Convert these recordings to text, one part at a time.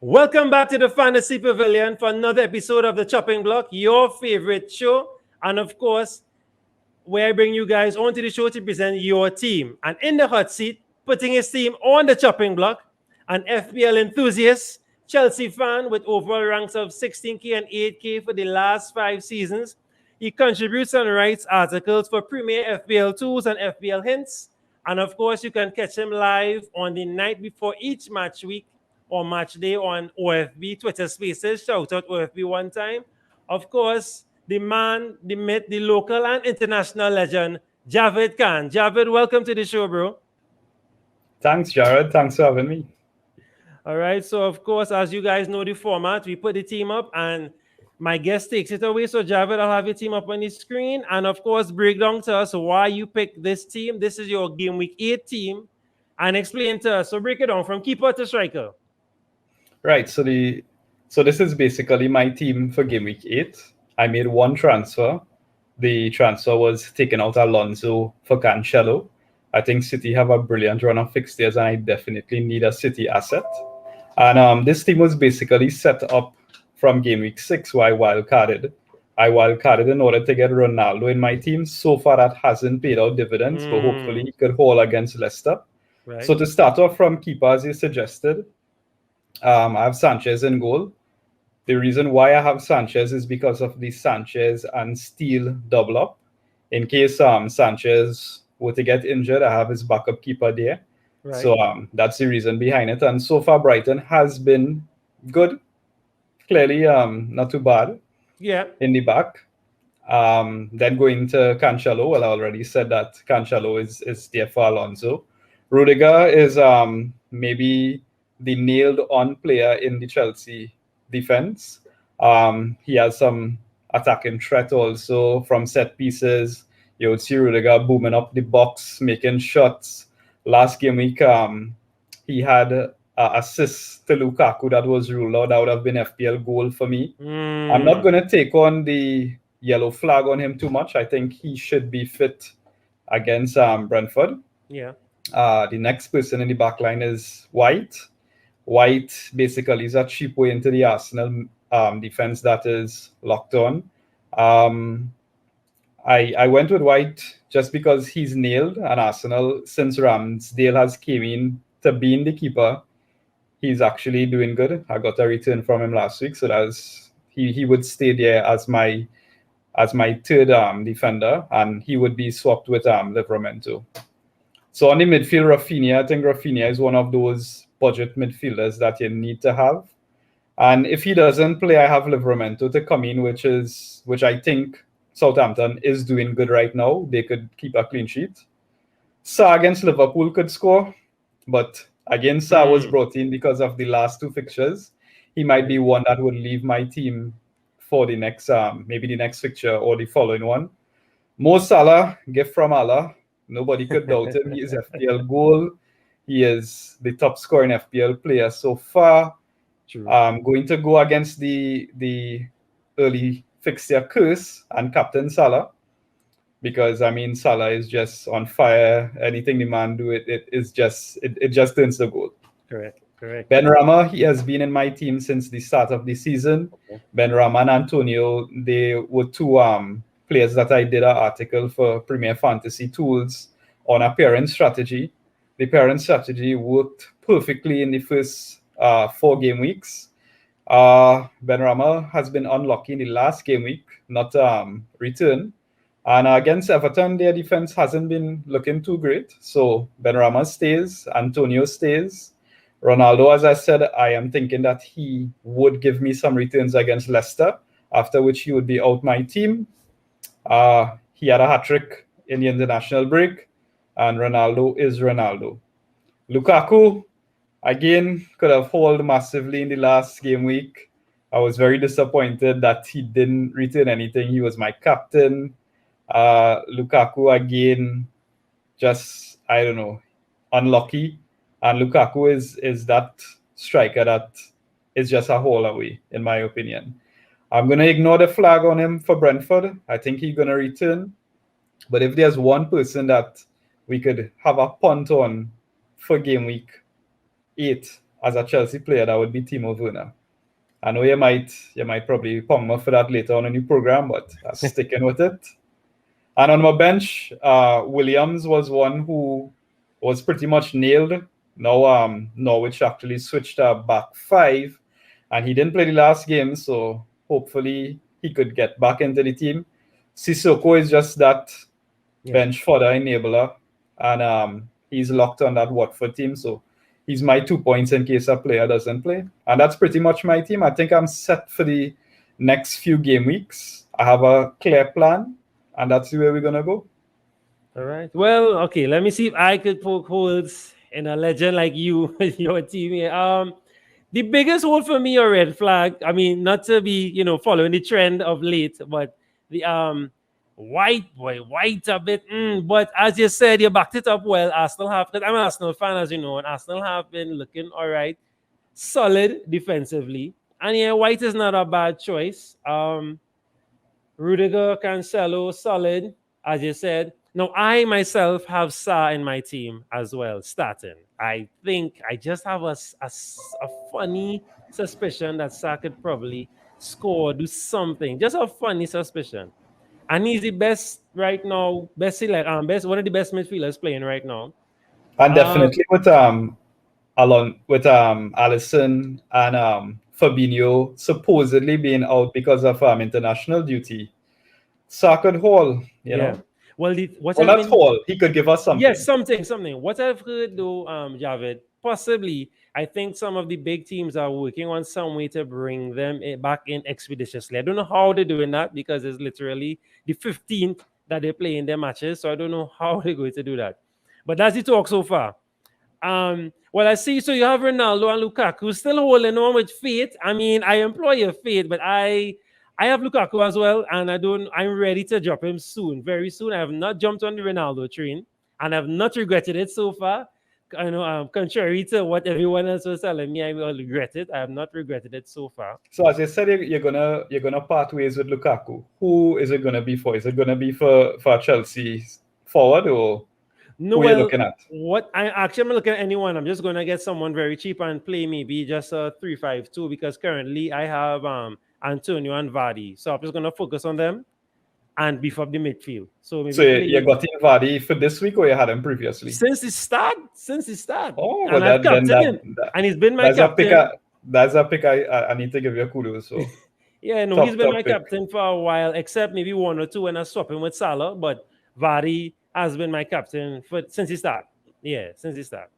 Welcome back to the Fantasy Pavilion for another episode of the Chopping Block, your favorite show. And of course, where I bring you guys onto the show to present your team. And in the hot seat, putting his team on the chopping block, an FPL enthusiast, Chelsea fan with overall ranks of 16K and 8K for the last 5 seasons. He contributes and writes articles for Premier FPL Tools and FPL Hints. And of course, you can catch him live on the night before each match week or match day on OFB Twitter Spaces. Shout out OFB one time. Of course, the man, the myth, the local and international legend, Javed Khan. Javed, welcome to the show, bro. Thanks, Jared. Thanks for having me. All right. So, of course, as you guys know the format, we put the team up and my guest takes it away. So, Javed, I'll have your team up on the screen. And, of course, break down to us why you picked this team. This is your Game Week 8 team. And explain to us. So, break it down from keeper to striker. Right. So this is basically my team for Game Week 8. I made one transfer. The transfer was taking out Alonso for Cancelo. I think City have a brilliant run of fixtures, and I definitely need a City asset. And this team was basically set up from Game Week 6 where I wildcarded. I wildcarded in order to get Ronaldo in my team. So far, that hasn't paid out dividends, but hopefully he could haul against Leicester. Right. So to start off from keeper, as you suggested, I have Sanchez in goal. The reason why I have Sanchez is because of the Sanchez and Steele double up. In case Sanchez were to get injured, I have his backup keeper there. Right. So that's the reason behind it. And so far, Brighton has been good. Clearly, not too bad. Yeah. In the back. Then going to Cancelo. Well, I already said that Cancelo is there for Alonso. Rudiger is maybe the nailed-on player in the Chelsea defense. He has some attacking threat also from set pieces. You would see Rudiger booming up the box, making shots. Last game week, he had an assist to Lukaku that was ruled out. That would have been FPL goal for me. I'm not going to take on the yellow flag on him too much. I think he should be fit against Brentford. Yeah. The next person in the back line is White. White basically is a cheap way into the Arsenal defense that is locked on. I went with White just because he's nailed, and Arsenal, since Ramsdale has came in to being the keeper, he's actually doing good. I got a return from him last week, so that's he would stay there as my third defender, and he would be swapped with Livramento. So on the midfield, Rafinha, I think Rafinha is one of those budget midfielders that you need to have. And if he doesn't play, I have Livramento to come in, which I think Southampton is doing good right now. They could keep a clean sheet. Sa against Liverpool could score, but again, Sa was brought in because of the last two fixtures. He might be one that would leave my team for the next, maybe the next fixture or the following one. Mo Salah, gift from Allah. Nobody could doubt him. He is FPL goal. He is the top scoring FPL player so far. True. Going to go against the early fixture curse and Captain Salah, because I mean Salah is just on fire. Anything the man do, it just turns the goal. Correct. Ben Rama, he has been in my team since the start of the season. Okay. Ben Rama and Antonio, they were two players that I did an article for Premier Fantasy Tools on a parent strategy. The parent strategy worked perfectly in the first 4 game weeks. Benrahma has been unlucky in the last game week, not return. And against Everton, their defense hasn't been looking too great. So Benrahma stays, Antonio stays. Ronaldo, as I said, I am thinking that he would give me some returns against Leicester, after which he would be out my team. He had a hat-trick in the international break, and Ronaldo is Ronaldo. Lukaku, again, could have hauled massively in the last game week. I was very disappointed that he didn't return anything. He was my captain. Lukaku, again, just, I don't know, unlucky. And Lukaku is that striker that is just a haul away, in my opinion. I'm going to ignore the flag on him for Brentford. I think he's going to return. But if there's one person that we could have a punt on for game week 8, as a Chelsea player, that would be Timo Werner. I know you might probably pong me for that later on in the program, but I'm sticking with it. And on my bench, Williams was one who was pretty much nailed. Now Norwich actually switched a back five, and he didn't play the last game, so hopefully he could get back into the team. Sissoko is just that bench fodder enabler, and he's locked on that Watford team, so he's my 2 points in case a player doesn't play. And that's pretty much my team. I think I'm set for the next few game weeks. I have a clear plan, and that's the way we're going to go. All right. Well, okay, let me see if I could poke holes in a legend like you with your team here. The biggest hole for me, or red flag, I mean, not to be, following the trend of late, but the White a bit. But as you said, you backed it up well. Arsenal have, because I'm an Arsenal fan, as you know, and Arsenal have been looking all right, solid defensively. And yeah, White is not a bad choice. Rudiger, Cancelo, solid, as you said. Now, I myself have Sa in my team as well, starting. I think I just have a funny suspicion that Sa could probably score, do something. Just a funny suspicion. And he's the best right now, one of the best midfielders playing right now. And definitely with Alisson and Fabinho supposedly being out because of international duty, Sa could haul, you know. Well, he could give us something. Yes, something. What I've heard though, Javed, possibly, I think some of the big teams are working on some way to bring them back in expeditiously. I don't know how they're doing that because it's literally the 15th that they play in their matches. So I don't know how they're going to do that. But that's the talk so far. Well, I see. So you have Ronaldo and Lukaku still holding on with faith. I mean, I employ your faith, but I have Lukaku as well, and I'm ready to drop him soon, very soon. I have not jumped on the Ronaldo train, and I've not regretted it so far. I know, contrary to what everyone else was telling me, I will regret it. I have not regretted it so far. So as you said, you're gonna part ways with Lukaku. Who is it gonna be for? Is it gonna be for Chelsea forward, or no? Who are you looking at? I'm looking at anyone. I'm just gonna get someone very cheap and play maybe just a 3-5-2 because currently I have Antonio and Vardy. So I'm just going to focus on them and beef up the midfield. So you got in Vardy for this week, or you had him previously? Since the start. Oh, and I've captained him. And he's been my captain. That's a pick I need to give you a kudos. So. He's been my captain for a while, except maybe 1 or 2 when I swap him with Salah. But Vardy has been my captain since he started. Yeah, since he started.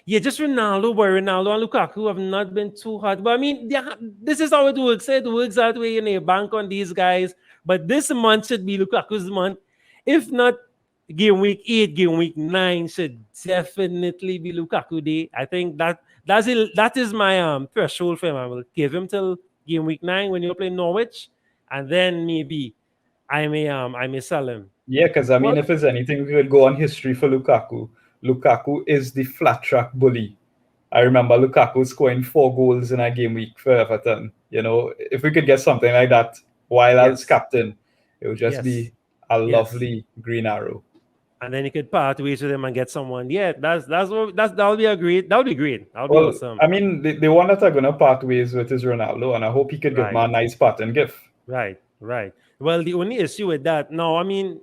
Just Ronaldo, but Ronaldo and Lukaku have not been too hot. But I mean, this is how it works. It works that way, you bank on these guys. But this month should be Lukaku's month. If not, game week 8, game week 9 should definitely be Lukaku day. I think that is my threshold for him. I will give him till game week 9 when you play Norwich, and then maybe I may sell him. Yeah, because I mean, if there's anything we could go on history for Lukaku is the flat track bully. I remember Lukaku scoring 4 goals in a game week for Everton. If we could get something like that while as captain, it would just be a lovely green arrow. And then you could part ways with him and get someone. Yeah, that'll be great. That would be great. That would be awesome. I mean, the one that I'm gonna part ways with is Ronaldo, and I hope he could give me a nice parting gift. Right. Well, the only issue with that, no, I mean,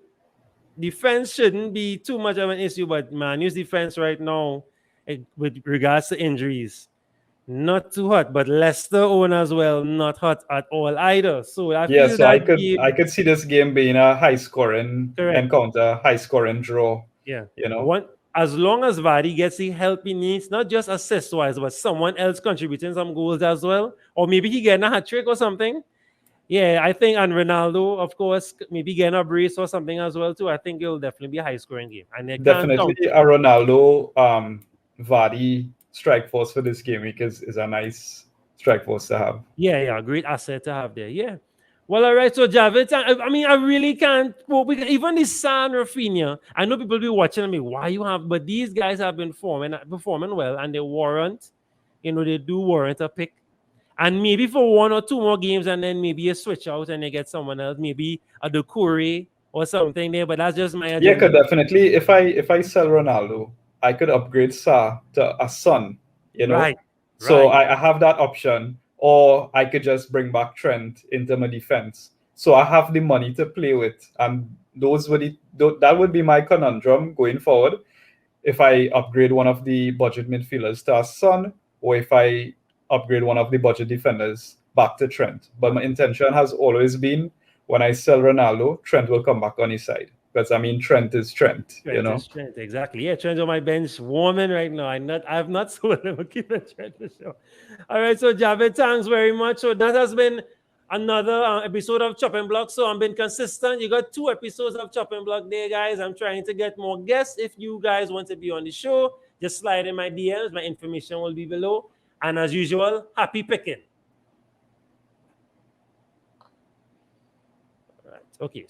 defense shouldn't be too much of an issue, but Man U's defense right now, with regards to injuries, not too hot. But Leicester own as well, not hot at all either. So I could see this game being a high scoring encounter, high scoring draw. Yeah, as long as Vardy gets the help he needs, not just assist wise, but someone else contributing some goals as well, or maybe he getting a hat trick or something. Yeah, I think, and Ronaldo, of course, maybe getting a brace or something as well too. I think it'll definitely be a high-scoring game. And definitely a Ronaldo, Vardy strike force for this game week is a nice strike force to have. Yeah, great asset to have there. Yeah. Well, all right. So Javed, I mean, I really can't. Even this San Rafinha, I know people be watching me. Why you have? But these guys have been performing well, and they warrant. They do warrant a pick. And maybe for 1 or 2 more games, and then maybe you switch out and you get someone else, maybe a Doucouré or something there. But that's just my agenda. Yeah, definitely. If I sell Ronaldo, I could upgrade Sa to a Son, you know. Right. So Right. I have that option, or I could just bring back Trent into my defense. So I have the money to play with, and that would be my conundrum going forward. If I upgrade one of the budget midfielders to a Son, or if I upgrade one of the budget defenders back to Trent. But my intention has always been, when I sell Ronaldo, Trent will come back on his side. Because I mean, Trent is Trent, you know. Trent, exactly. Yeah, Trent's on my bench, warming right now. I've not sold him. Keeping Trent for sure. All right, so Javed, thanks very much. So that has been another episode of Chopping Block. So I'm being consistent. You got 2 episodes of Chopping Block there, guys. I'm trying to get more guests. If you guys want to be on the show, just slide in my DMs. My information will be below. And as usual, happy picking. All right. Okay.